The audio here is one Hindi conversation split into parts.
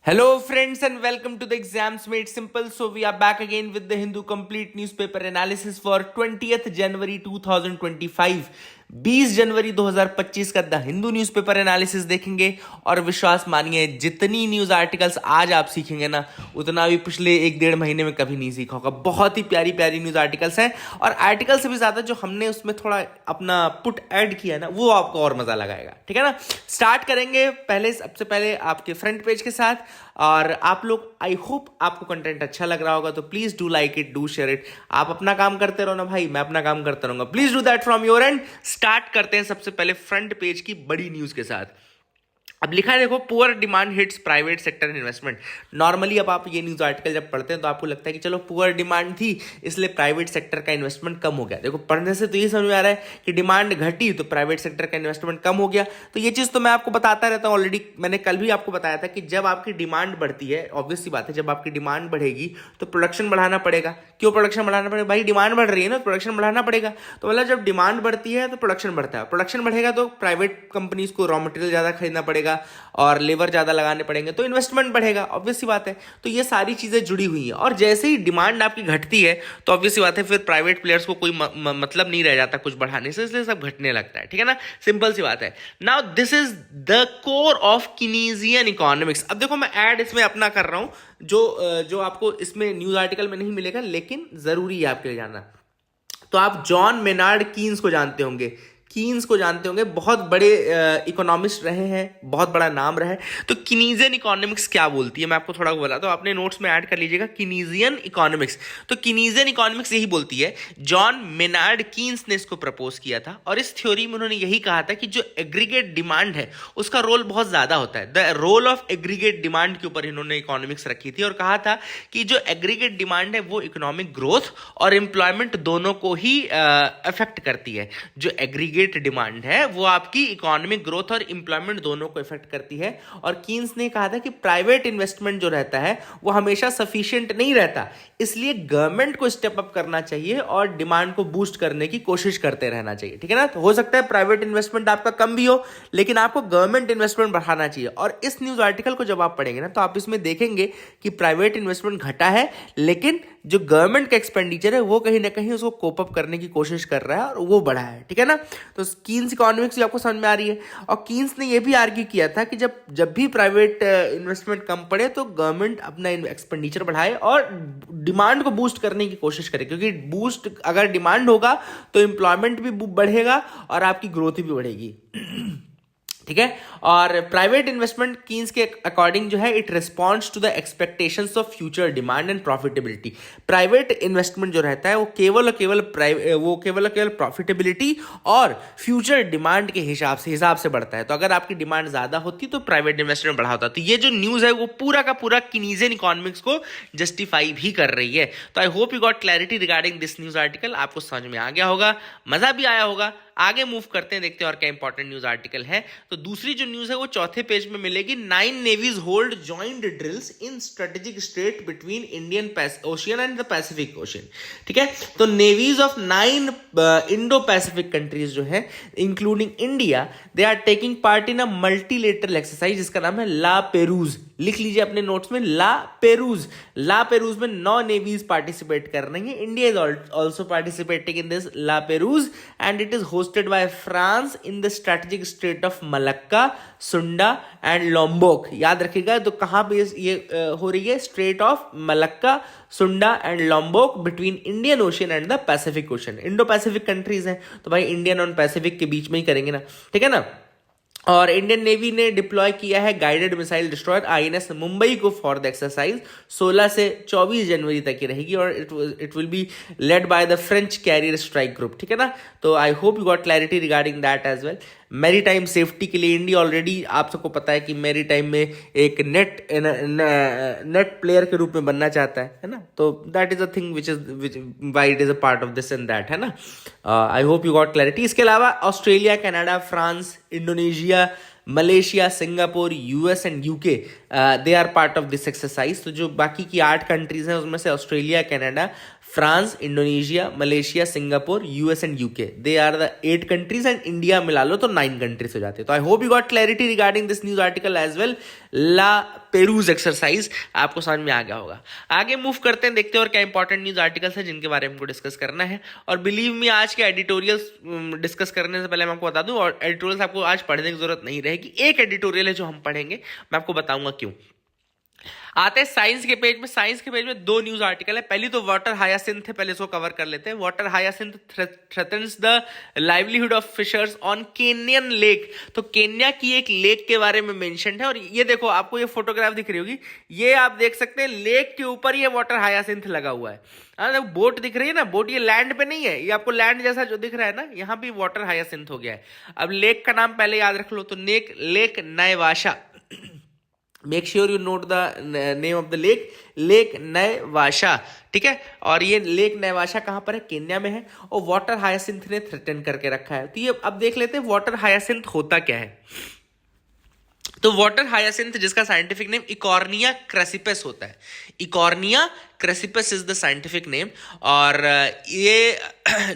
Hello, friends, and welcome to the Exams Made Simple. So, we are back again with the Hindu Complete Newspaper Analysis for 20th January 2025. 20 जनवरी 2025 का द हिंदू न्यूज़पेपर एनालिसिस देखेंगे और विश्वास मानिए जितनी न्यूज़ आर्टिकल्स आज आप सीखेंगे ना उतना भी पिछले 1-1.5 महीने में कभी नहीं सीखा होगा। बहुत ही प्यारी प्यारी न्यूज़ आर्टिकल्स हैं और आर्टिकल से भी ज़्यादा जो हमने उसमें थोड़ा अपना पुट ऐड किया है ना वो आपको और मज़ा लगाएगा। ठीक है ना। स्टार्ट करेंगे सबसे पहले आपके फ्रंट पेज के साथ। और आप लोग आई होप आपको कंटेंट अच्छा लग रहा होगा तो please do like it, do share it. आप अपना काम करते रहो ना भाई, मैं अपना काम करता रहूंगा। Please do that from your and. Start करते हैं सबसे पहले फ्रंट पेज की बड़ी न्यूज के साथ। अब लिखा है देखो, poor demand hits private sector investment. Normally अब आप ये न्यूज आर्टिकल जब पढ़ते हैं तो आपको लगता है कि चलो पुअर डिमांड थी इसलिए प्राइवेट सेक्टर का इन्वेस्टमेंट कम हो गया। देखो पढ़ने से तो ये समझ में आ रहा है कि डिमांड घटी तो प्राइवेट सेक्टर का इन्वेस्टमेंट कम हो गया। तो ये चीज तो मैं आपको बताता रहता हूँ ऑलरेडी। मैंने कल भी आपको बताया था कि जब आपकी डिमांड बढ़ती है, ऑब्वियस सी बात है, जब आपकी डिमांड बढ़ेगी तो प्रोडक्शन बढ़ाना पड़ेगा। क्यों प्रोडक्शन बढ़ाना पड़ेगा भाई? डिमांड बढ़ रही है ना, प्रोडक्शन बढ़ाना पड़ेगा। तो मतलब जब डिमांड बढ़ती है तो प्रोडक्शन बढ़ता है, प्रोडक्शन बढ़ेगा तो प्राइवेट कंपनीज को रॉ मटेरियल ज्यादा खरीदना पड़ेगा और लेबर ज्यादा लगाने पड़ेंगे तो इन्वेस्टमेंट बढ़ेगा। ऑब्वियस सी बात है। तो ये सारी चीजें जुड़ी हुई हैं और जैसे ही डिमांड आपकी घटती है तो ऑब्वियस सी बात है फिर प्राइवेट प्लेयर्स को कोई मतलब नहीं रह जाता कुछ बढ़ाने से, इसलिए सब घटने लगता है। ठीक है ना, सिंपल सी बात है। Now this is the core of Keynesian economics. अब देखो मैं ऐड इसमें अपना कर रहा हूं जो आपको इसमें न्यूज आर्टिकल में नहीं मिलेगा लेकिन जरूरी है आपके लिए जानना। तो आप जॉन मेनार्ड कीन्स को जानते होंगे, बहुत बड़े इकोनॉमिस्ट रहे हैं, बहुत बड़ा नाम रहा है। तो कीनीजियन इकोनॉमिक्स क्या बोलती है मैं आपको थोड़ा बताता हूं, अपने नोट्स में ऐड कर लीजिएगा कीनीजियन इकोनॉमिक्स। तो कीनीजियन इकोनॉमिक्स यही बोलती है, जॉन मेनार्ड कीन्स ने इसको प्रपोज किया था और इस थ्योरी में उन्होंने यही कहा था कि जो एग्रीगेट डिमांड है उसका रोल बहुत ज्यादा होता है। The role of aggregate demand के ऊपर इन्होंने इकोनॉमिक्स रखी थी और कहा था कि जो एग्रीगेट डिमांड है वो इकोनॉमिक ग्रोथ और एम्प्लॉयमेंट दोनों को ही अफेक्ट करती है। जो एग्रीगेट डिमांड है वो आपकी इकोनॉमिक ग्रोथ और एम्प्लॉयमेंट दोनों को इफेक्ट करती है। और कीन्स ने कहा था कि प्राइवेट इन्वेस्टमेंट जो रहता है वो हमेशा सफिशिएंट नहीं रहता, इसलिए गवर्नमेंट को स्टेप अप करना चाहिए और डिमांड को बूस्ट करने की कोशिश करते रहना चाहिए। ठीक है ना। तो हो सकता है प्राइवेट इन्वेस्टमेंट आपका कम भी हो लेकिन आपको गवर्नमेंट इन्वेस्टमेंट बढ़ाना चाहिए। और इस न्यूज आर्टिकल को जब आप पढ़ेंगे ना तो आप इसमें देखेंगे कि प्राइवेट इन्वेस्टमेंट घटा है लेकिन जो गवर्नमेंट का एक्सपेंडिचर है वो कहीं ना कहीं उसको कोप अप करने की कोशिश कर रहा है और वो बढ़ा है। ठीक है ना। तो कीन्स इकोनॉमिक्स भी आपको समझ में आ रही है। और कीन्स ने ये भी आर्ग्यू किया था कि जब भी प्राइवेट इन्वेस्टमेंट कम पड़े तो गवर्नमेंट अपना एक्सपेंडिचर बढ़ाए और डिमांड को बूस्ट करने की कोशिश करे, क्योंकि बूस्ट अगर डिमांड होगा तो एम्प्लॉयमेंट भी बढ़ेगा और आपकी ग्रोथ भी बढ़ेगी। ठीक है। और प्राइवेट इन्वेस्टमेंट कीन्स के अकॉर्डिंग जो है it responds to the expectations of future demand and profitability. Private investment जो रहता है वो केवल प्रॉफिटेबिलिटी और फ्यूचर डिमांड के हिसाब से बढ़ता है। तो अगर आपकी डिमांड ज्यादा होती तो प्राइवेट इन्वेस्टमेंट बढ़ा होता। तो ये जो न्यूज है वो पूरा का पूरा कीनीजियन इकोनॉमिक्स को जस्टिफाई भी कर रही है। तो I hope you got clarity regarding this news article. आपको समझ में आ गया होगा, मजा भी आया होगा। आगे मूव करते हैं, देखते हैं और क्या इंपॉर्टेंट न्यूज आर्टिकल है। तो दूसरी जो न्यूज है वो चौथे पेज में मिलेगी। 9 navies hold joint drills in strategic strait between Indian Ocean and the Pacific Ocean. ठीक है। तो navies of 9 Indo Pacific countries जो है including India, they are taking part in a multilateral exercise जिसका नाम है ला पेरूज। लिख लीजिए अपने नोट्स में, ला पेरूज में 9 नेवीज पार्टिसिपेट कर रही है। India is also participating in this La Perouse and it is hosted by France in the strategic state of Malacca, Sunda and Lombok। याद रखिएगा तो कहां पे ये हो रही है? Strait of Malacca, Sunda and Lombok between Indian Ocean and the Pacific Ocean. Indo Pacific countries हैं तो भाई इंडियन और पैसिफिक के बीच में ही करेंगे ना। ठीक है ना। और इंडियन नेवी ने डिप्लॉय किया है guided missile destroyer INS Mumbai को फॉर द एक्सरसाइज। 16 से 24 जनवरी तक की रहेगी और it will be led by the French carrier strike group. ठीक है ना। तो I hope you got clarity regarding that as well. Maritime safety के लिए इंडिया ऑलरेडी आप सबको पता है कि मैरी टाइम में एक नेट प्लेयर के रूप में बनना चाहता है ना। तो that is a thing which why it is a part of this and that, है ना। I hope you got clarity. इसके अलावा Australia, Canada, France, Indonesia, Malaysia, Singapore, US and UK they are part of this exercise. तो जो बाकी की 8 कंट्रीज हैं उसमें से Australia, Canada, France, Indonesia, Malaysia, Singapore, US and UK, they are the 8 countries and India मिला लो तो 9 कंट्रीज हो जाते हैं। तो I hope you got clarity regarding this news article as well. La Perouse exercise आपको समझ में आ गया होगा। आगे मूव करते हैं, देखते हैं और क्या इंपॉर्टेंट न्यूज आर्टिकल्स है जिनके बारे में हमको डिस्कस करना है। और बिलीव मी, आज के एडिटोरियल्स डिस्कस करने से पहले मैं आपको बता दूं, और एडिटोरियल्स आपको आज पढ़ने की जरूरत नहीं रहेगी। एक एडिटोरियल है जो हम पढ़ेंगे, मैं आपको बताऊंगा क्यों। आते हैं साइंस के पेज में। साइंस के पेज में 2 न्यूज आर्टिकल है। पहली तो वाटर हायासिंथ है, पहले इसको कवर कर लेते हैं। Water hyacinth threatens the livelihood of fishers on Kenyan lake. तो केन्या की एक लेक के बारे में मेंशन है। और ये देखो, आपको ये फोटोग्राफ दिख रही होगी, ये आप देख सकते हैं लेक के ऊपर ये वाटर हायासिंथ लगा हुआ है। देखो बोट दिख रही है ना, बोट ये लैंड पे नहीं है, ये आपको लैंड जैसा जो दिख रहा है ना, यहाँ भी वाटर हायासिंथ हो गया है। अब लेक का नाम पहले याद रख लो, तो lake Naivasha. Make sure you note the name of the lake, lake Naivasha, ठीक है। और ये लेक नयवाशा कहां पर है? केन्या में है। और वाटर हायासिंथ ने थ्रेटन करके रखा है। तो ये अब देख लेते हैं वाटर हायासिंथ होता क्या है। तो वाटर हायासिंथ, जिसका साइंटिफिक नेम इकॉर्निया क्रेसिपस होता है। Eichhornia crassipes is the scientific name. और ये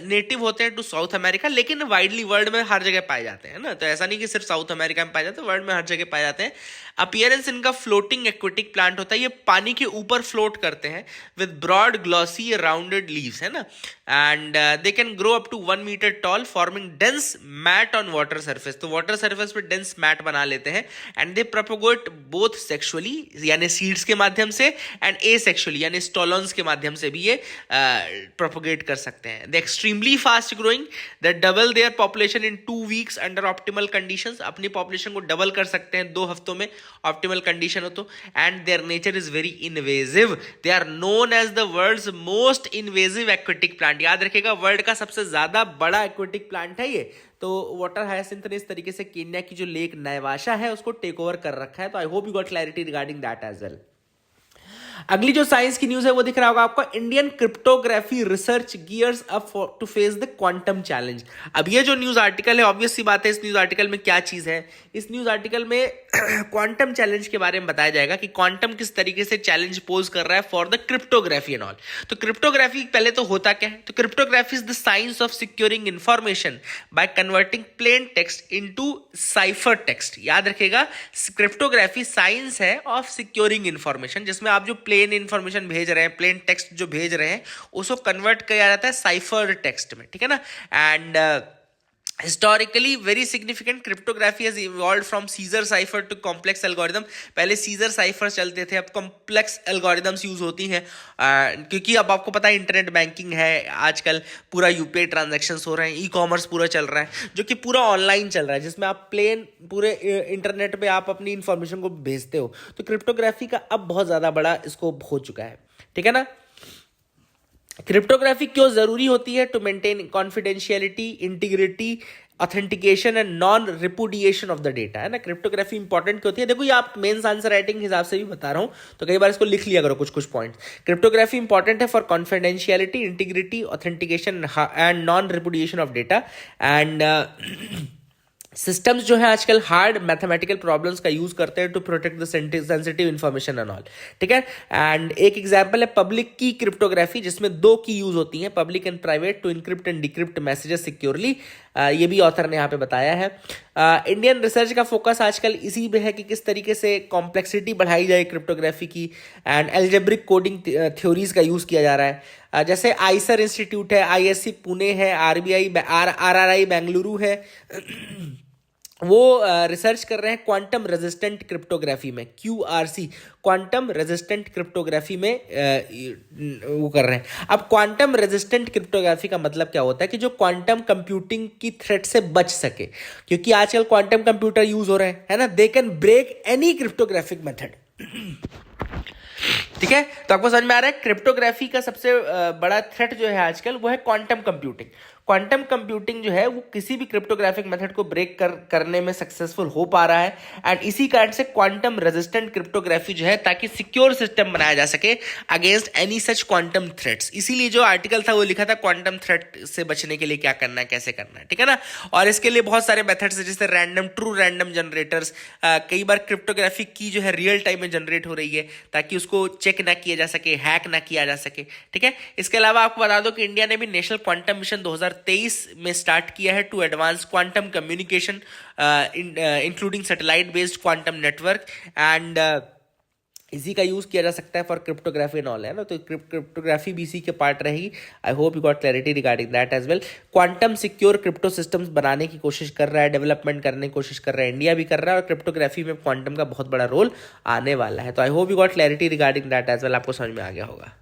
नेटिव होते हैं टू साउथ अमेरिका, लेकिन वाइडली वर्ल्ड में हर जगह पाए जाते हैं ना। तो ऐसा नहीं कि सिर्फ साउथ अमेरिका में पाए जाते हैं, वर्ल्ड में हर जगह पाए जाते हैं। अपीयरेंस इनका फ्लोटिंग एक्वेटिक प्लांट होता है। ये पानी के ऊपर फ्लोट करते हैं with broad glossy rounded leaves, है ना। And they can grow up to 1 metre tall, forming dense mat on water surface. तो वाटर सरफेस पे डेंस मैट बना लेते हैं। And they propagate both sexually यानी सीड्स के माध्यम से, एंड एसेक्सुअली यानी स्टोलॉन्स के माध्यम से भी ये प्रोपोगेट कर सकते हैं। They extremely fast growing, they double their population in 2 weeks under optimal conditions. अपनी पॉपुलेशन को डबल कर सकते हैं 2 हफ्तों में, ऑप्टिमल कंडीशन हो तो। And their nature is very invasive. They are known as the world's most invasive aquatic plant. याद रखिएगा, वर्ल्ड का सबसे ज्यादा बड़ा एक्वेटिक प्लांट है ये। तो वाटर हायासिंथ ने इस तरीके से केन्या की जो लेक नायवाशा है उसको टेक ओवर कर रखा है। तो I hope you got clarity regarding that as well. अगली जो साइंस की न्यूज है वो दिख रहा होगा आपको, Indian cryptography research gears up to face the quantum challenge. अब ये जो न्यूज आर्टिकल है, ऑब्वियस सी बात है, इस न्यूज आर्टिकल में क्या चीज है? इस न्यूज आर्टिकल में क्वांटम चैलेंज के बारे में बताया जाएगा कि क्वांटम किस तरीके से चैलेंज पोज कर रहा है for the cryptography and all. तो क्रिप्टोग्राफी पहले तो होता क्या है? तो cryptography is the science of securing information by converting plain text into cipher text. याद रखिएगा, क्रिप्टोग्राफी साइंस है ऑफ सिक्योरिंग इंफॉर्मेशन, जिसमें आप जो प्लेन इंफॉर्मेशन भेज रहे हैं, प्लेन टेक्स्ट जो भेज रहे हैं, उसको कन्वर्ट किया जाता है साइफर टेक्स्ट में, ठीक है ना। And historically very significant, cryptography has evolved from Caesar cipher to complex algorithm. पहले सीजर साइफर चलते थे, अब कॉम्प्लेक्स एल्गोरिदम्स यूज होती हैं, क्योंकि अब आपको पता है इंटरनेट बैंकिंग है, आजकल पूरा यूपीआई ट्रांजैक्शंस हो रहे हैं, ई कॉमर्स पूरा चल रहा है, जो कि पूरा ऑनलाइन चल रहा है, जिसमें आप प्लेन पूरे इंटरनेट पे आप अपनी इंफॉर्मेशन को भेजते हो। तो क्रिप्टोग्राफी का अब बहुत ज़्यादा बड़ा स्कोप हो चुका है, ठीक है ना। क्रिप्टोग्राफी क्यों जरूरी होती है? To maintain confidentiality, integrity, authentication and non repudiation of the data, है ना। क्रिप्टोग्राफी इंपॉर्टेंट क्यों होती है? देखो, ये आप मेंस आंसर राइटिंग के हिसाब से भी बता रहा हूं, तो कई बार इसको लिख लिया करो कुछ पॉइंट। क्रिप्टोग्राफी इंपॉर्टेंट है for confidentiality, integrity, authentication and non repudiation of data. And systems जो है आजकल हार्ड मैथमेटिकल प्रॉब्लम्स का यूज करते हैं to protect the sensitive information and all, ठीक है। एंड एक एग्जांपल है पब्लिक की क्रिप्टोग्राफी, जिसमें 2 की यूज होती है, public and private, to encrypt and decrypt messages securely. ये भी ऑथर ने यहाँ पे बताया है। इंडियन रिसर्च का फोकस आजकल इसी पे है कि किस तरीके से कॉम्प्लेक्सिटी बढ़ाई जाए क्रिप्टोग्राफी की, एंड एल्जेब्रिक कोडिंग थ्योरीज का यूज किया जा रहा है। जैसे आइसर इंस्टीट्यूट है, आईएससी पुणे है, आरआरआई बेंगलुरु है, वो रिसर्च कर रहे हैं क्वांटम रेजिस्टेंट क्रिप्टोग्राफी में, QRC, क्वांटम रेजिस्टेंट क्रिप्टोग्राफी में वो कर रहे हैं। अब क्वांटम रेजिस्टेंट क्रिप्टोग्राफी का मतलब क्या होता है? कि जो क्वांटम कंप्यूटिंग की थ्रेट से बच सके, क्योंकि आजकल क्वांटम कंप्यूटर यूज हो रहे हैं, है ना। They can break any cryptographic method, ठीक है। तो आपको समझ में आ रहा है, क्रिप्टोग्राफी का सबसे बड़ा थ्रेट जो है आजकल वो है क्वांटम कंप्यूटिंग। क्वांटम कंप्यूटिंग जो है वो किसी भी क्रिप्टोग्राफिक मेथड को ब्रेक करने में सक्सेसफुल हो पा रहा है, एंड इसी कारण से क्वांटम रेजिस्टेंट क्रिप्टोग्राफी जो है, ताकि सिक्योर सिस्टम बनाया जा सके against any such quantum threats. इसीलिए जो आर्टिकल था वो लिखा था क्वांटम थ्रेट से बचने के लिए क्या करना है, कैसे करना है, ठीक है ना। और इसके लिए बहुत सारे मेथड्स है, जैसे ट्रू रैंडम जनरेटर्स। कई बार क्रिप्टोग्राफी की जो है रियल टाइम में जनरेट हो रही है, ताकि उसको चेक ना किया जा सके, हैक ना किया जा सके, ठीक है। इसके अलावा आपको बता दो कि इंडिया ने भी नेशनल क्वांटम मिशन 2023 में स्टार्ट किया है to advance quantum communication including satellite based quantum network, and इसी का यूज किया जा सकता है फॉर क्रिप्टोग्राफी एंड ऑल, है ना। तो क्रिप्टोग्राफी भी इसी के पार्ट रहेगी। I hope you got clarity regarding that as well. Quantum secure crypto systems बनाने की कोशिश कर रहा है, डेवलपमेंट करने की कोशिश कर रहा है, इंडिया भी कर रहा है, और क्रिप्टोग्राफी में क्वांटम का बहुत बड़ा रोल आने वाला है। तो I hope you got clarity regarding that as well, आपको समझ में आ गया होगा।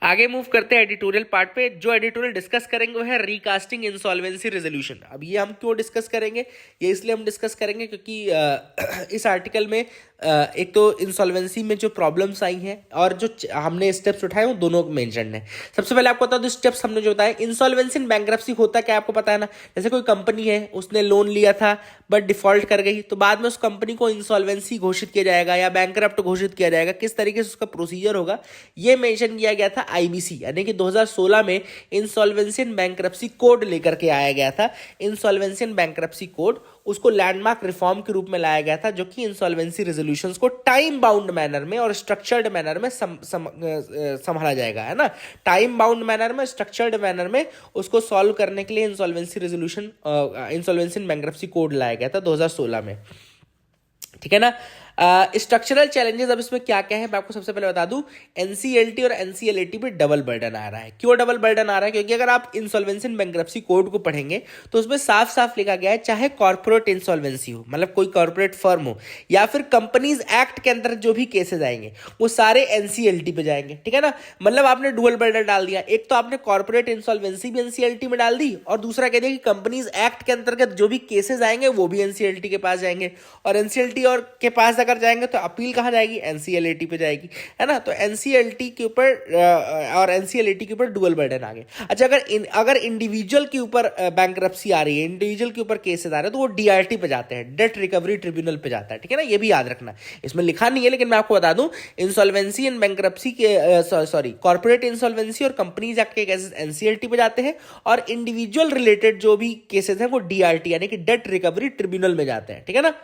आगे मूव करते हैं एडिटोरियल पार्ट पे। जो एडिटोरियल डिस्कस करेंगे वो है रिकास्टिंग इंसॉल्वेंसी रेजोल्यूशन। अब ये हम क्यों डिस्कस करेंगे, ये इसलिए हम डिस्कस करेंगे क्योंकि इस आर्टिकल में एक तो इंसॉल्वेंसी में जो प्रॉब्लम्स आई हैं और जो हमने स्टेप्स उठाए वो दोनों मेंशन है। सबसे पहले आपको बता दो स्टेप्स हमने जो बताए। इंसॉल्वेंसी इन बैंक्रप्सी होता क्या आपको पता है ना। जैसे कोई कंपनी है, उसने लोन लिया था बट डिफॉल्ट कर गई, तो बाद में उस कंपनी को इंसॉल्वेंसी घोषित किया जाएगा या बैंकरप्ट घोषित किया जाएगा। किस तरीके से उसका प्रोसीजर होगा ये मेंशन किया गया था आईबीसी, यानी कि 2016 में इंसॉल्वेंसी एंड बैंक्रप्सी कोड लेकर के आया गया था। इंसॉल्वेंसी एंड बैंक्रप्सी कोड, उसको लैंडमार्क रिफॉर्म के रूप में लाया गया था, जो कि इंसॉल्वेंसी रेजोल्यूशंस को टाइम बाउंड मैनर में और स्ट्रक्चर्ड मैनर में संभाला जाएगा, है ना। टाइम बाउंड मैनर में, स्ट्रक्चर्ड मैनर में उसको सॉल्व करने के लिए insolvency resolution, insolvency and bankruptcy code लाया गया था 2016 में, ठीक है ना। स्ट्रक्चरल चैलेंजेस अब इसमें क्या क्या है मैं आपको सबसे पहले बता दूं। एनसीएलटी और एनसीएलएटी पे डबल बर्डन आ रहा है। क्यों डबल बर्डन आ रहा है? क्योंकि अगर आप इंसॉल्वेंसी एंड बैंक्रप्सी कोड को पढ़ेंगे तो उसमें साफ साफ लिखा गया है, चाहे कॉर्पोरेट इंसॉल्वेंसी हो, मतलब कोई कॉर्पोरेट फर्म हो, या फिर कंपनीज एक्ट के अंदर जो भी केसेस आएंगे वो सारे एनसीएलटी पे जाएंगे, ठीक है ना। मतलब आपने डुअल बर्डन डाल दिया। एक तो आपने कॉर्पोरेट इंसॉल्वेंसी भी एनसीएलटी में डाल दी, और दूसरा कह दिया कि कंपनीज एक्ट के अंतर्गत जो भी केसेस आएंगे वो भी एनसीएलटी के पास जाएंगे, और एनसीएलटी और के पास अगर जाएंगे तो अपील कहां जाएगी? एनसीएलएटी पे जाएगी, है ना। तो एनसीएलटी के ऊपर और एनसीएलएटी के ऊपर डुअल बर्डन आ गए। अच्छा, अगर इंडिविजुअल के ऊपर बैंकरप्सी आ रही है, इंडिविजुअल के ऊपर केसेस आ रहे हैं, तो वो डीआरटी पे जाते हैं, डेट रिकवरी ट्रिब्यूनल पे जाता है, ठीक है ना। ये भी याद रखना, इसमें लिखा नहीं है लेकिन मैं आपको बता दूं, इंसॉल्वेंसी एंड बैंकरप्सी के कॉर्पोरेट इंसॉल्वेंसी और कंपनीज एक्ट के केसेस एनसीएलटी पे जाते हैं, और इंडिविजुअल रिलेटेड जो भी केसेस हैं वो डीआरटी यानी कि डेट रिकवरी ट्रिब्यूनल में जाते हैं, ठीक है ना।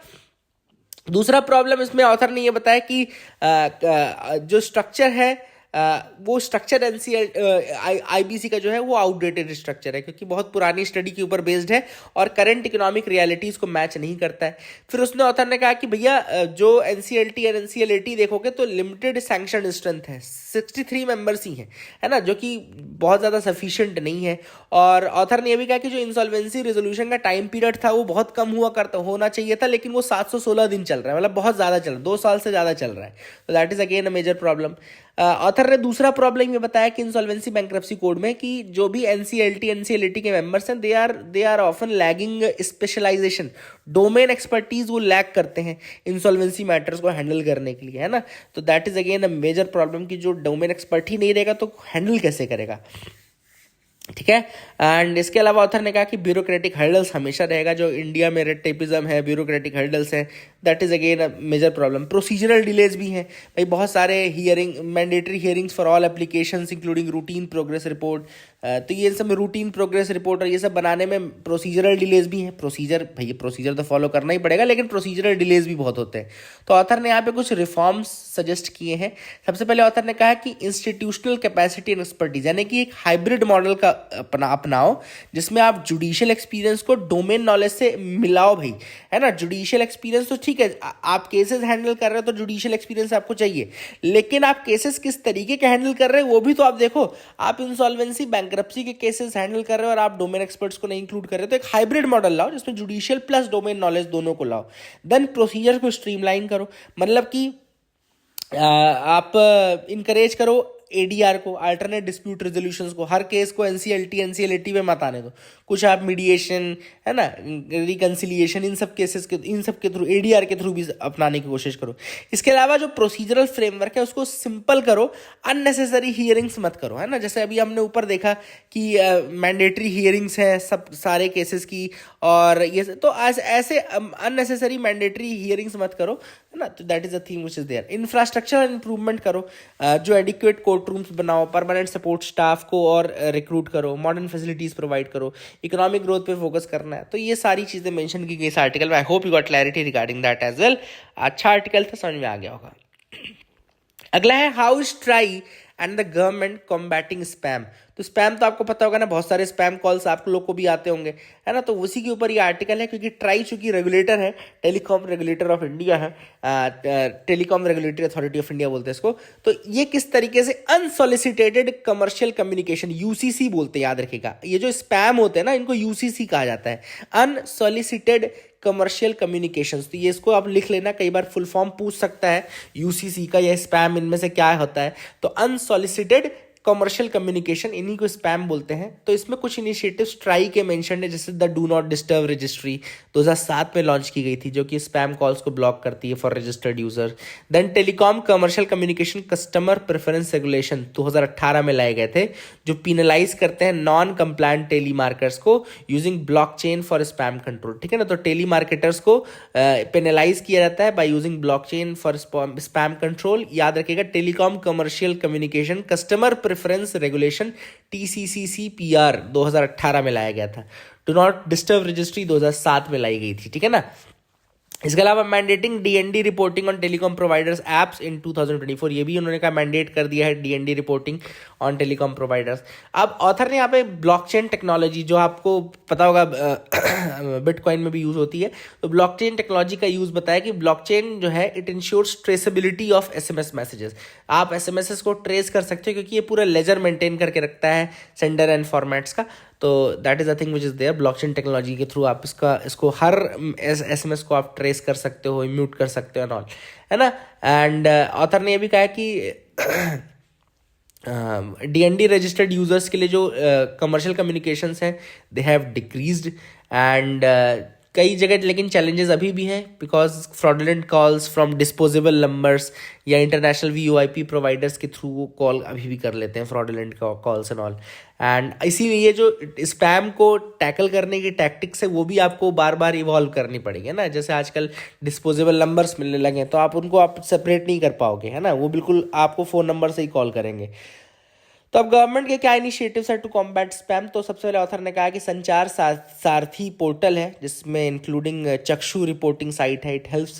दूसरा प्रॉब्लम इसमें ऑथर ने ये बताया कि जो स्ट्रक्चर है वो स्ट्रक्चर आईबीसी का जो है वो आउटडेटेड स्ट्रक्चर है, क्योंकि बहुत पुरानी स्टडी के ऊपर बेस्ड है और करंट इकोनॉमिक रियलिटीज को मैच नहीं करता है। फिर उसने ऑथर ने कहा कि भैया जो एनसीएलटी और एनसीएलएटी देखोगे तो लिमिटेड सैंक्शन स्ट्रेंथ है, 63 मेंबर्स ही हैं, है ना, जो कि बहुत ज़्यादा सफिशिएंट नहीं है। और ऑथर ने यह भी कहा कि जो इंसॉल्वेंसी रेजोल्यूशन का टाइम पीरियड था वो बहुत कम होना चाहिए था, लेकिन वो 716 दिन चल रहा है, मतलब बहुत ज़्यादा चल रहा है, 2 साल से ज़्यादा चल रहा है। तो that is again a major problem. Author ने दूसरा प्रॉब्लम ये बताया कि इंसॉल्वेंसी बैंक्रप्सी कोड में कि जो भी एनसीएलटी एनसीएलएटी के मेंबर्स हैं they are often lagging specialisation, domain expertise वो लैग करते हैं इंसॉल्वेंसी मैटर्स को हैंडल करने के लिए, है ना। तो that is again a major problem कि जो डोमेन एक्सपर्ट ही नहीं रहेगा तो हैंडल कैसे करेगा, ठीक है। एंड इसके अलावा ऑथर ने कहा कि ब्यूरोक्रेटिक हर्डल्स हमेशा रहेगा, जो इंडिया में रेड टेपिज्म है, ब्यूरोक्रेटिक हर्डल्स है, that is again a major problem. Procedural delays भी हैं भाई, बहुत सारे mandatory hearings for all applications including routine progress report. तो ये सब रूटीन प्रोग्रेस रिपोर्ट और ये सब बनाने में प्रोसीजरल डिलेज भी हैं। प्रोसीजर तो फॉलो करना ही पड़ेगा, लेकिन प्रोसीजरल डिलेज भी बहुत होते हैं। तो ऑथर ने यहाँ पे कुछ रिफॉर्म्स सजेस्ट किए हैं। सबसे पहले ऑथर ने कहा कि इंस्टीट्यूशनल कैपेसिटी एंड एक्सपर्टीज, यानी कि एक हाइब्रिड मॉडल का अपनाओ, जिसमें आप जुडिशियल एक्सपीरियंस को डोमेन नॉलेज से मिलाओ भाई, है ना। जुडिशियल एक्सपीरियंस तो ठीक है, आप केसेस हैंडल कर रहे हो तो जुडिशियल एक्सपीरियंस आपको चाहिए, लेकिन आप केसेस किस तरीके के हैंडल कर रहे हो वो भी तो आप देखो। आप इंसॉल्वेंसी बैंक्रप्सी के केसेस हैंडल कर रहे हो और आप डोमेन एक्सपर्ट्स को नहीं इंक्लूड कर रहे हो, तो एक हाइब्रिड मॉडल लाओ जिसमें जुडिशियल प्लस डोमेन नॉलेज दोनों को लाओ। देन प्रोसीजर को स्ट्रीमलाइन करो, मतलब कि आप इनकरेज करो एडीआर को, अल्टरनेट डिस्प्यूट रेजोल्यूशंस को, हर केस को एनसीएलटी एनसीएलएटी में मत आने दो। कुछ आप मीडिएशन, है ना, रिकन्सिलिएशन, इन सब के थ्रू, एडीआर के थ्रू भी अपनाने की कोशिश करो। इसके अलावा जो प्रोसीजरल फ्रेमवर्क है उसको सिंपल करो, अननेसेसरी हियरिंग्स मत करो, है ना। जैसे अभी हमने ऊपर देखा कि मैंडेटरी हियरिंग्स हैं सब सारे केसेस की, और ये तो ऐसे अननेसेसरी मैंडेटरी हियरिंग्स मत करो, है ना। तो that is a thing which is there. Infrastructure improvement करो, जो एडिक्वेट कोर्ट रूम्स बनाओ, परमानेंट सपोर्ट स्टाफ को और रिक्रूट करो, मॉडर्न फैसिलिटीज प्रोवाइड करो, इकोनॉमिक ग्रोथ पे फोकस करना है। तो ये सारी चीज़ें मेंशन की गई इस आर्टिकल में। I hope you got clarity regarding that as well. अच्छा आर्टिकल था, समझ में आ गया होगा। अगला है how is TRAI and the government combating spam. तो स्पैम तो आपको पता होगा ना, बहुत सारे स्पैम कॉल्स आप लोग को भी आते होंगे, है ना। तो उसी के ऊपर ये आर्टिकल है, क्योंकि ट्राई चूंकि रेगुलेटर है, टेलीकॉम रेगुलेटर ऑफ इंडिया है, telecom regulatory authority of India बोलते हैं इसको। तो ये किस तरीके से अनसॉलिसिटेटेड कमर्शियल कम्युनिकेशन, यूसीसी बोलते हैं, याद रखिएगा। ये जो स्पैम होते हैं ना, इनको यूसीसी कहा जाता है, अनसॉलिसिटेड कमर्शियल कम्युनिकेशंस। तो ये इसको आप लिख लेना, कई बार फुल फॉर्म पूछ सकता है यूसीसी का, या स्पैम इनमें से क्या होता है। तो अनसॉलिसिटेड कमर्शियल कम्युनिकेशन, इन्हीं को स्पैम बोलते हैं। तो इसमें कुछ इनिशिएटिव्स ट्राई के मेंशन है, जैसे the do not disturb registry 2007 में लॉन्च की गई थी, जो कि स्पैम कॉल्स को ब्लॉक करती है for registered user. Then telecom commercial communication customer preference regulation 2018 में लाए गए थे, जो पिनलाइज करते हैं नॉन कंप्लायंट टेली मार्केटर्स को using blockchain for spam control, ठीक है ना। तो टेली मार्केटर्स को पेनलाइज किया जाता है by using blockchain for spam control. याद रखिएगा, telecom commercial communication customer preference regulation TCCCPR 2018 में लाया गया था। डू नॉट डिस्टर्ब रजिस्ट्री 2007 में लाई गई थी, ठीक है ना। इसके अलावा mandating DND reporting on telecom providers apps in 2024, ये भी उन्होंने कहा मैंडेट कर दिया है DND reporting on telecom providers. अब ऑथर ने यहाँ पे ब्लॉकचेन टेक्नोलॉजी, जो आपको पता होगा बिटकॉइन में भी यूज होती है, तो ब्लॉकचेन टेक्नोलॉजी का यूज बताया कि ब्लॉकचेन जो है it ensures traceability of SMS messages. आप एसएमएस को ट्रेस कर सकते हो, क्योंकि ये पूरा लेजर मेंटेन करके रखता है सेंडर एंड फॉर्मेट्स का। तो that is a thing which is there. Blockchain technology के थ्रू आप इसको हर एसएमएस को आप ट्रेस कर सकते हो, म्यूट कर सकते हो एंड ऑल, है ना। एंड ऑथर ने ये भी कहा कि डीएनडी रजिस्टर्ड यूजर्स के लिए जो कमर्शियल कम्युनिकेशंस हैं दे हैव डिक्रीज्ड, एंड कई जगह लेकिन चैलेंजेस अभी भी हैं, because fraudulent calls from disposable numbers या इंटरनेशनल VoIP प्रोवाइडर्स के थ्रू वो कॉल अभी भी कर लेते हैं, fraudulent calls and all. And इसीलिए ये जो स्पैम को टैकल करने की टैक्टिक्स है वो भी आपको बार बार इवॉल्व करनी पड़ेगी, ना। जैसे आजकल डिस्पोजेबल नंबर्स मिलने लगे, तो आप उनको आप सेपरेट नहीं कर पाओगे, है ना। वो बिल्कुल आपको फ़ोन नंबर से ही कॉल करेंगे। तो अब गवर्नमेंट के क्या इनिशिएटिव्स है टू कॉम्बैट स्पैम। तो सबसे पहले ऑथर ने कहा कि संचार सारथी पोर्टल है, जिसमें इंक्लूडिंग चक्षु रिपोर्टिंग साइट है, it helps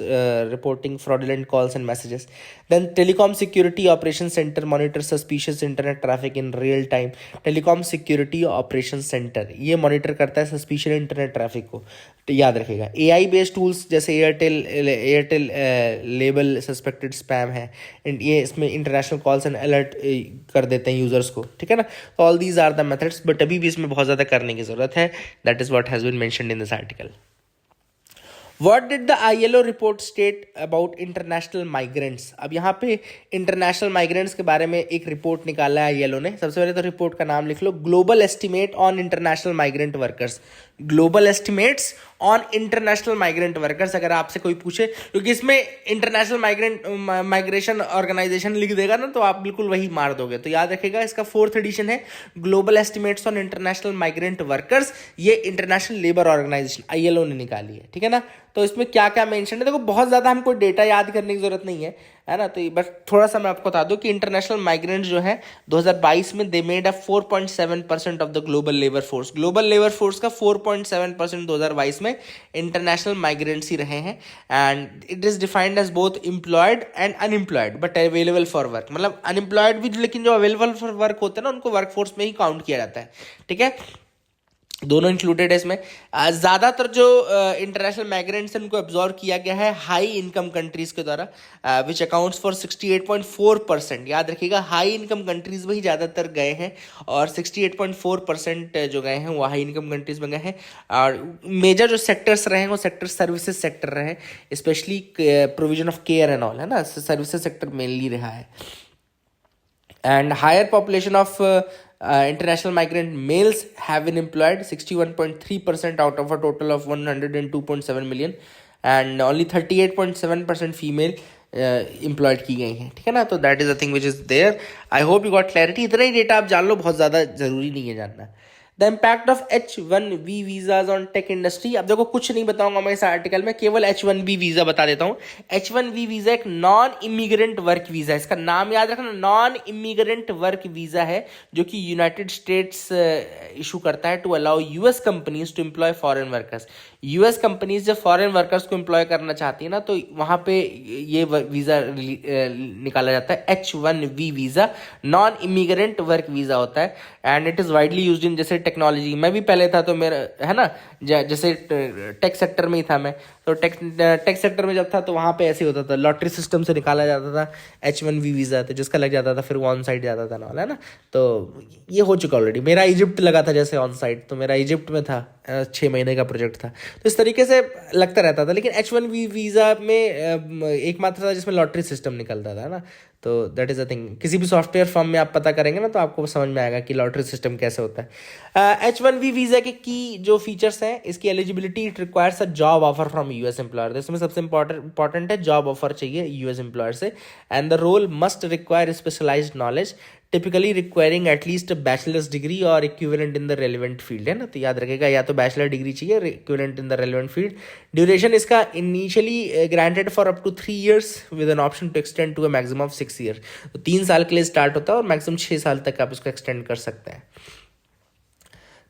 reporting fraudulent calls and messages. Then telecom security operation centre monitor suspicious internet traffic in real time. Telecom security operation centre ये मॉनिटर करता है सस्पिशियस इंटरनेट ट्रैफिक को। तो याद रखिएगा, AI बेस्ड टूल्स जैसे एयरटेल लेबल सस्पेक्टेड स्पैम है, ये इसमें इंटरनेशनल कॉल्स एंड अलर्ट कर देते हैं यूजर्स को, ठीक है ना। All these are the methods, but अभी भी इसमें बहुत ज़्यादा करने की जरूरत है। That is what has been mentioned in this article. What did the ILO report state about international migrants? अब यहाँ पे इंटरनेशनल माइग्रेंट्स के बारे में एक रिपोर्ट निकाला है ILO ने। सबसे पहले तो रिपोर्ट का नाम लिख लो, global estimate on international migrant workers. Global estimates on international migrant workers, अगर आपसे कोई पूछे, क्योंकि इसमें इंटरनेशनल माइग्रेशन ऑर्गेनाइजेशन लिख देगा ना, तो आप बिल्कुल वही मार दोगे। तो याद रखिएगा, इसका 4th एडिशन है, global estimates on international migrant workers. ये इंटरनेशनल लेबर ऑर्गेनाइजेशन ILO ने निकाली है, ठीक है ना। तो इसमें क्या क्या मेंशन है, देखो बहुत ज़्यादा हमको डेटा याद करने की जरूरत नहीं है ना। तो बस थोड़ा सा मैं आपको बता दूं कि इंटरनेशनल माइग्रेंट्स जो है 2022 में they made a 4.7% of the global labour force. Global labour force का 4.7% 2022 में इंटरनेशनल माइग्रेंट्स ही रहे हैं। And it is defined as both employed and unemployed but available for work. मतलब अनएम्प्लॉयड भी, लेकिन जो अवेलेबल फॉर वर्क होते हैं ना, उनको वर्कफोर्स में ही काउंट किया जाता है, ठीक है। दोनों इंक्लूडेड है इसमें। ज़्यादातर जो इंटरनेशनल माइग्रेंट्स हैं उनको एब्जॉर्व किया गया है हाई इनकम कंट्रीज़ के द्वारा, विच अकाउंट्स फॉर 68.4%। याद रखिएगा, हाई इनकम कंट्रीज़ में ही ज़्यादातर गए हैं, और 68.4% जो गए हैं वो हाई इनकम कंट्रीज़ में गए हैं। और मेजर जो सेक्टर्स रहे हैं वो सेक्टर सर्विसेज सेक्टर रहे, specially provision of care and all, है ना। सर्विसेज सेक्टर मेनली रहा है। And higher population of international migrant males have been employed 61.3% out of a total of 102.7 million, and only 38.7% female employed की गई हैं, ठीक है ना. तो that is a thing which is there. I hope you got clarity. इतना ही डेटा आप जान लो, बहुत ज़्यादा जरूरी नहीं है जानना. The impact of H1B visas on tech industry. अब देखो कुछ नहीं बताऊंगा मैं इस आर्टिकल में, केवल H1B वीजा बता देता हूँ. H1B वीजा एक नॉन इमिग्रेंट वर्क वीजा है. इसका नाम याद रखना, नॉन इमिग्रेंट वर्क वीजा है, जो कि यूनाइटेड स्टेट्स इशू करता है to allow US companies to employ foreign workers. US companies जब फॉरेन वर्कर्स को एम्प्लॉय करना चाहती है ना, तो वहाँ पे ये वीज़ा निकाला जाता है. H1B visa non immigrant work visa होता है, and it is widely used in, जैसे टेक्नोलॉजी. मैं भी पहले था तो मेरा है ना, जैसे टेक सेक्टर में ही था मैं, तो टेक सेक्टर में जब था तो वहाँ पे ऐसे होता था, लॉटरी सिस्टम से निकाला जाता था H1B वीज़ा, तो जिसका लग जाता था फिर वो ऑन साइड जाता था ना, है ना. तो ये हो चुका ऑलरेडी. मेरा इजिप्ट लगा था जैसे ऑन साइड, तो मेरा इजिप्ट में था, 6 महीने का प्रोजेक्ट था. तो इस तरीके से लगता रहता था. लेकिन H1B वीज़ा में एकमात्र था जिसमें लॉटरी सिस्टम निकलता था ना. तो दैट इज़ अ थिंग. किसी भी सॉफ्टवेयर फर्म में आप पता करेंगे ना, तो आपको समझ में आएगा कि लॉटरी सिस्टम कैसे होता है. H1B वीज़ा के की जो फीचर्स हैं, इसकी eligibility, it requires a job offer from US employer. इसमें सबसे इंपॉर्टेंट है जॉब ऑफर चाहिए यूएस एम्प्लॉयर से. And the role must require specialised knowledge, typically requiring at least bachelor's degree और equivalent in the relevant field, है ना. तो याद रखेगा, या तो बैचलर डिग्री चाहिए, equivalent in the relevant field. Duration इसका initially granted for up to 3 years with an option to extend to a maximum of 6 years. तो 3 साल के लिए स्टार्ट होता है और मैक्सिमम 6 साल तक आप इसको एक्सटेंड कर सकते हैं.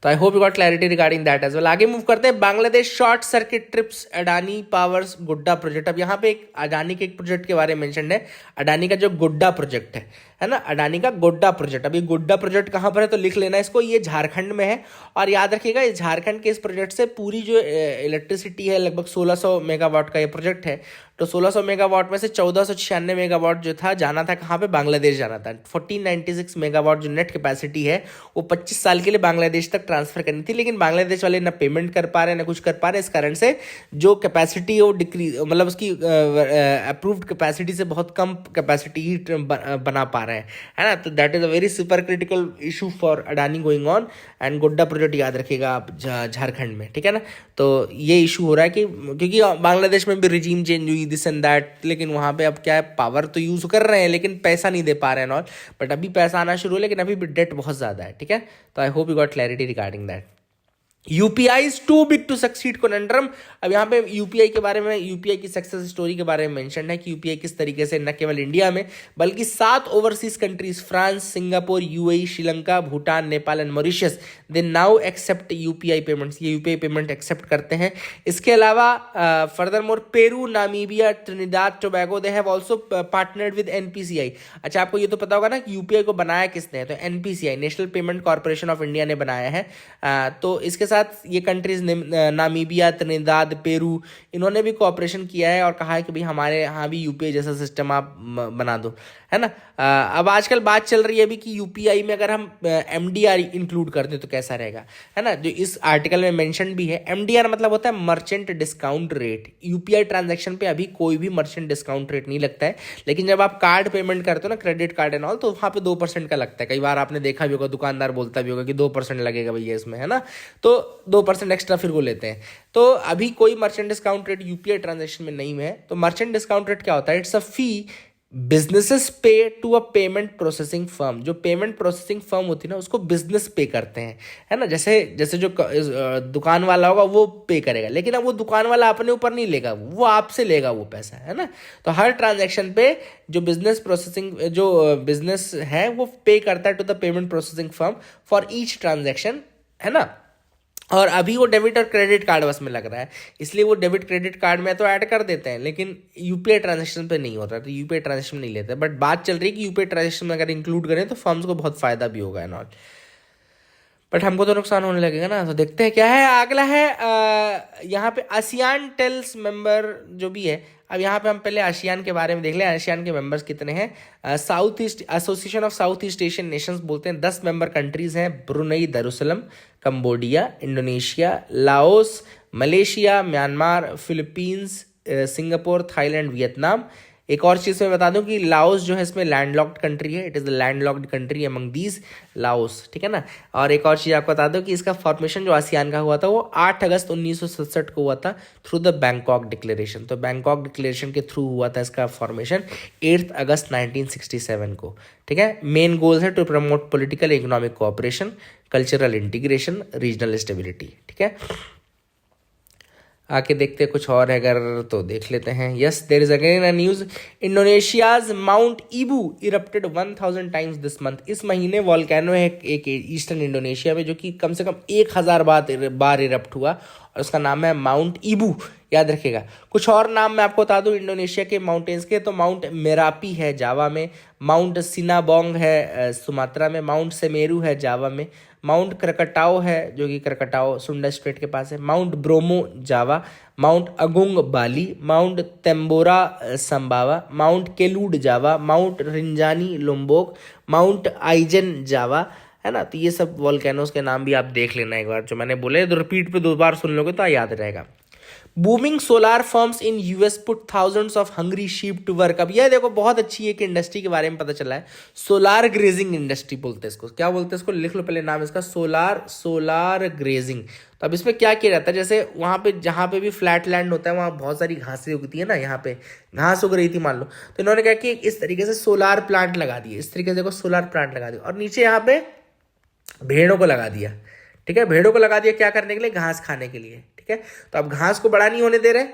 तो I hope you got clarity regarding that as well. आगे मूव करते हैं. Bangladesh short circuit trips Adani power's Godda project. अब यहाँ पे एक अडानी के एक प्रोजेक्ट के बारे में मेंशन है. अडानी का जो गुड्डा प्रोजेक्ट है ना, अडानी का गोड्डा प्रोजेक्ट. अभी गुड्डा प्रोजेक्ट कहाँ पर है तो लिख लेना इसको, ये झारखंड में है. और याद रखिएगा, इस झारखंड के इस प्रोजेक्ट से पूरी जो इलेक्ट्रिसिटी है, लगभग 1600 मेगावाट का ये प्रोजेक्ट है. तो 1600 मेगावाट में से 1496 मेगावाट जो था, जाना था कहाँ पे, बांग्लादेश जाना था. 1496 मेगावाट जो नेट कैपेसिटी है, वो 25 साल के लिए बांग्लादेश तक ट्रांसफर करनी थी. लेकिन बांग्लादेश वाले ना पेमेंट कर पा रहे हैं, ना कुछ कर पा रहे हैं. इस कारण से जो कैपेसिटी है वो डिक्रीज, मतलब उसकी अप्रूव्ड कैपेसिटी से बहुत कम कैपेसिटी ही बना पा रहे हैं, है ना. तो that is a very super critical issue for Adani going on. And Godda project याद रखिएगा आप, झारखंड में, ठीक है ना. तो ये इशू हो रहा है कि क्योंकि बांग्लादेश में भी रिजीम चेंज हुई, दिस एंड दैट, लेकिन वहाँ पे अब क्या है, पावर तो यूज कर रहे हैं लेकिन पैसा नहीं दे पा रहे हैं नॉट. बट अभी पैसा आना शुरू है, लेकिन अभी भी डेट बहुत ज़्यादा है, ठीक है. तो I hope you got clarity regarding that. UPI is too big to succeed conundrum. अब यहाँ पे यूपीआई के बारे में, यूपीआई की सक्सेस स्टोरी के बारे में मेंशन है कि यूपीआई किस तरीके से न केवल इंडिया में बल्कि 7 overseas countries, France, Singapore, UAE, Sri Lanka, Bhutan, Nepal and Mauritius, they now accept UPI payments. ये यूपीआई पेमेंट एक्सेप्ट करते हैं. इसके अलावा further more Peru, Namibia, Trinidad Tobago, they have also partnered with NPCI. अच्छा, आपको ये तो पता होगा ना कि यूपीआई को बनाया किसने है, तो NPCI, national payment corporation of India ने बनाया है. तो इसके साथ ये कंट्रीज नामीबिया, त्रिनिदाद, पेरू, इन्होंने भी कोऑपरेशन किया है और कहा है कि भाई हमारे यहाँ भी यूपीआई जैसा सिस्टम आप बना दो, है ना. अब आजकल बात चल रही है अभी कि यूपीआई में अगर हम एमडीआर इंक्लूड कर दें तो कैसा रहेगा, है ना. जो इस आर्टिकल में मेंशन भी है, एमडीआर मतलब होता है merchant discount rate. UPI transaction पे अभी कोई भी मर्चेंट डिस्काउंट रेट नहीं लगता है, लेकिन जब आप कार्ड पेमेंट करते हो ना, क्रेडिट कार्ड एंड ऑल, तो वहाँ पे 2% का लगता है. कई बार आपने देखा भी होगा, दुकानदार बोलता भी होगा कि 2% लगेगा भैया इसमें, है ना. तो 2% एक्स्ट्रा फिर वो लेते हैं. तो अभी कोई merchant discount rate UPI transaction में नहीं है. तो मर्चेंट डिस्काउंट रेट क्या होता है? It's a fee businesses pay to a payment processing firm. जो पेमेंट प्रोसेसिंग फर्म होती है ना, उसको बिजनेस पे करते हैं, है ना. जैसे जैसे जो दुकान वाला होगा वो पे करेगा, लेकिन अब वो दुकान वाला अपने ऊपर नहीं लेगा, वो आपसे लेगा वो पैसा, है ना. तो हर ट्रांजैक्शन पे जो बिजनेस प्रोसेसिंग, जो बिजनेस है, वो पे करता है to the payment processing firm for each transaction, है ना. और अभी वो डेबिट और क्रेडिट कार्ड बस में लग रहा है, इसलिए वो डेबिट क्रेडिट कार्ड में तो ऐड कर देते हैं, लेकिन यूपीआई ट्रांजैक्शन पे नहीं होता है, तो यूपीआई ट्रांजैक्शन नहीं लेते. बट बात चल रही है कि यूपीआई ट्रांजैक्शन में अगर इंक्लूड करें तो फर्म्स को बहुत फायदा भी होगा नॉट. बट हमको तो नुकसान होने लगेगा ना. तो देखते हैं क्या है. अगला है यहाँ पे आसियान टेल्स मेंबर जो भी है. अब यहाँ पे हम पहले आसियान के बारे में देख लें. आसियान के मेंबर्स कितने हैं? South east association of south east Asian nations बोलते हैं. 10 मेंबर कंट्रीज हैं. Brunei Darussalam, Cambodia, Indonesia, Laos, Malaysia, Myanmar, Philippines, Singapore, Thailand, Vietnam. एक और चीज़ मैं बता दूं कि लाओस जो है इसमें लैंडलॉक्ड कंट्री है, it is the landlocked country among these Laos, ठीक है ना। और एक और चीज़ आपको बता दूं कि इसका फॉर्मेशन जो आसियान का हुआ था वो 8 अगस्त 1967 को हुआ था थ्रू द बैंकॉक डिक्लेरेशन। तो बैंकॉक डिक्लेरेशन के थ्रू हुआ था इसका फॉर्मेशन 8 अगस्त 1967 को, ठीक है। मेन गोल्स है to promote political economic cooperation, cultural integration, regional stability, ठीक है। आके देखते हैं कुछ और है अगर तो देख लेते हैं। Yes, there is again a news, Indonesia's mount Ibu erupted 1000 times this month. इस महीने वॉल्केनो है एक ईस्टर्न इंडोनेशिया में जो कि कम से कम 1000 बार इरप्ट हुआ और उसका नाम है माउंट ईबू, याद रखिएगा। कुछ और नाम मैं आपको बता दूं इंडोनेशिया के माउंटेन्स के, तो माउंट मेरापी है जावा में, माउंट सिनाबोंग है सुमात्रा में, माउंट सेमेरू है जावा में, माउंट क्रकटाओ है जो कि क्रकटाओ सुंडा स्ट्रेट के पास है, माउंट ब्रोमो जावा, माउंट अगुंग बाली, माउंट तेम्बोरा संबावा, माउंट केलूड जावा, माउंट रिंजानी लोम्बोक, माउंट आइजन जावा, है ना। तो ये सब वॉल्केनोस के नाम भी आप देख लेना एक बार, जो मैंने बोले तो रिपीट पे 2 बार सुन लोगे तो याद रहेगा। Booming solar firms in US put thousands of hungry sheep to work. अब यह देखो बहुत अच्छी एक इंडस्ट्री के बारे में पता चला है, सोलार ग्रेजिंग इंडस्ट्री बोलते हैं इसको। क्या बोलते हैं इसको, लिख लो पहले नाम इसका, सोलार ग्रेजिंग। तो अब इसमें क्या किया जाता है, जैसे वहाँ पे जहाँ पे भी फ्लैट लैंड होता है वहाँ बहुत सारी घासें उगती है ना, यहाँ पे घास उग रही थी मान लो, तो इन्होंने क्या कि इस तरीके से सोलार प्लांट लगा दिए, इस तरीके से देखो सोलार प्लांट लगा दिया और नीचे यहाँ पे भेड़ों को लगा दिया, ठीक है। भेड़ों को लगा दिया क्या करने के लिए, घास खाने के लिए, ठीक है। तो अब घास को बड़ा नहीं होने दे रहे,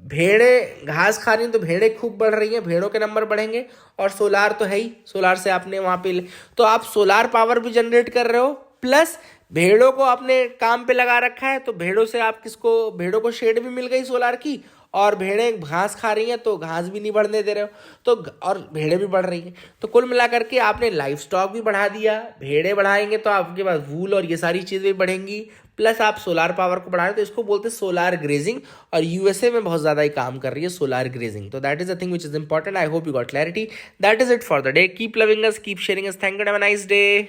भेड़े घास खा रही हैं तो भेड़े खूब बढ़ रही हैं, भेड़ों के नंबर बढ़ेंगे और सोलार तो है ही, सोलार से आपने वहाँ पे तो आप सोलार पावर भी जनरेट कर रहे हो, प्लस भेड़ों को आपने काम पे लगा रखा है, तो भेड़ों से आप किसको, भेड़ों को शेड भी मिल गई सोलार की, और भेड़ें घास खा रही हैं तो घास भी नहीं बढ़ने दे रहे हो, तो और भेड़ें भी बढ़ रही हैं, तो कुल मिलाकर के आपने लाइफ स्टॉक भी बढ़ा दिया, भेड़ें बढ़ाएंगे तो आपके पास वूल और ये सारी चीज़ें भी बढ़ेंगी, प्लस आप सोलार पावर को बढ़ा रहे हो, तो इसको बोलते हैं सोलार ग्रेजिंग, और यूएसए में बहुत ज़्यादा ही काम कर रही है सोलार ग्रेजिंग। तो that is the thing which is important. I hope you got clarity. That is it for the day. Keep loving us, keep sharing us. Thank you, have a nice day.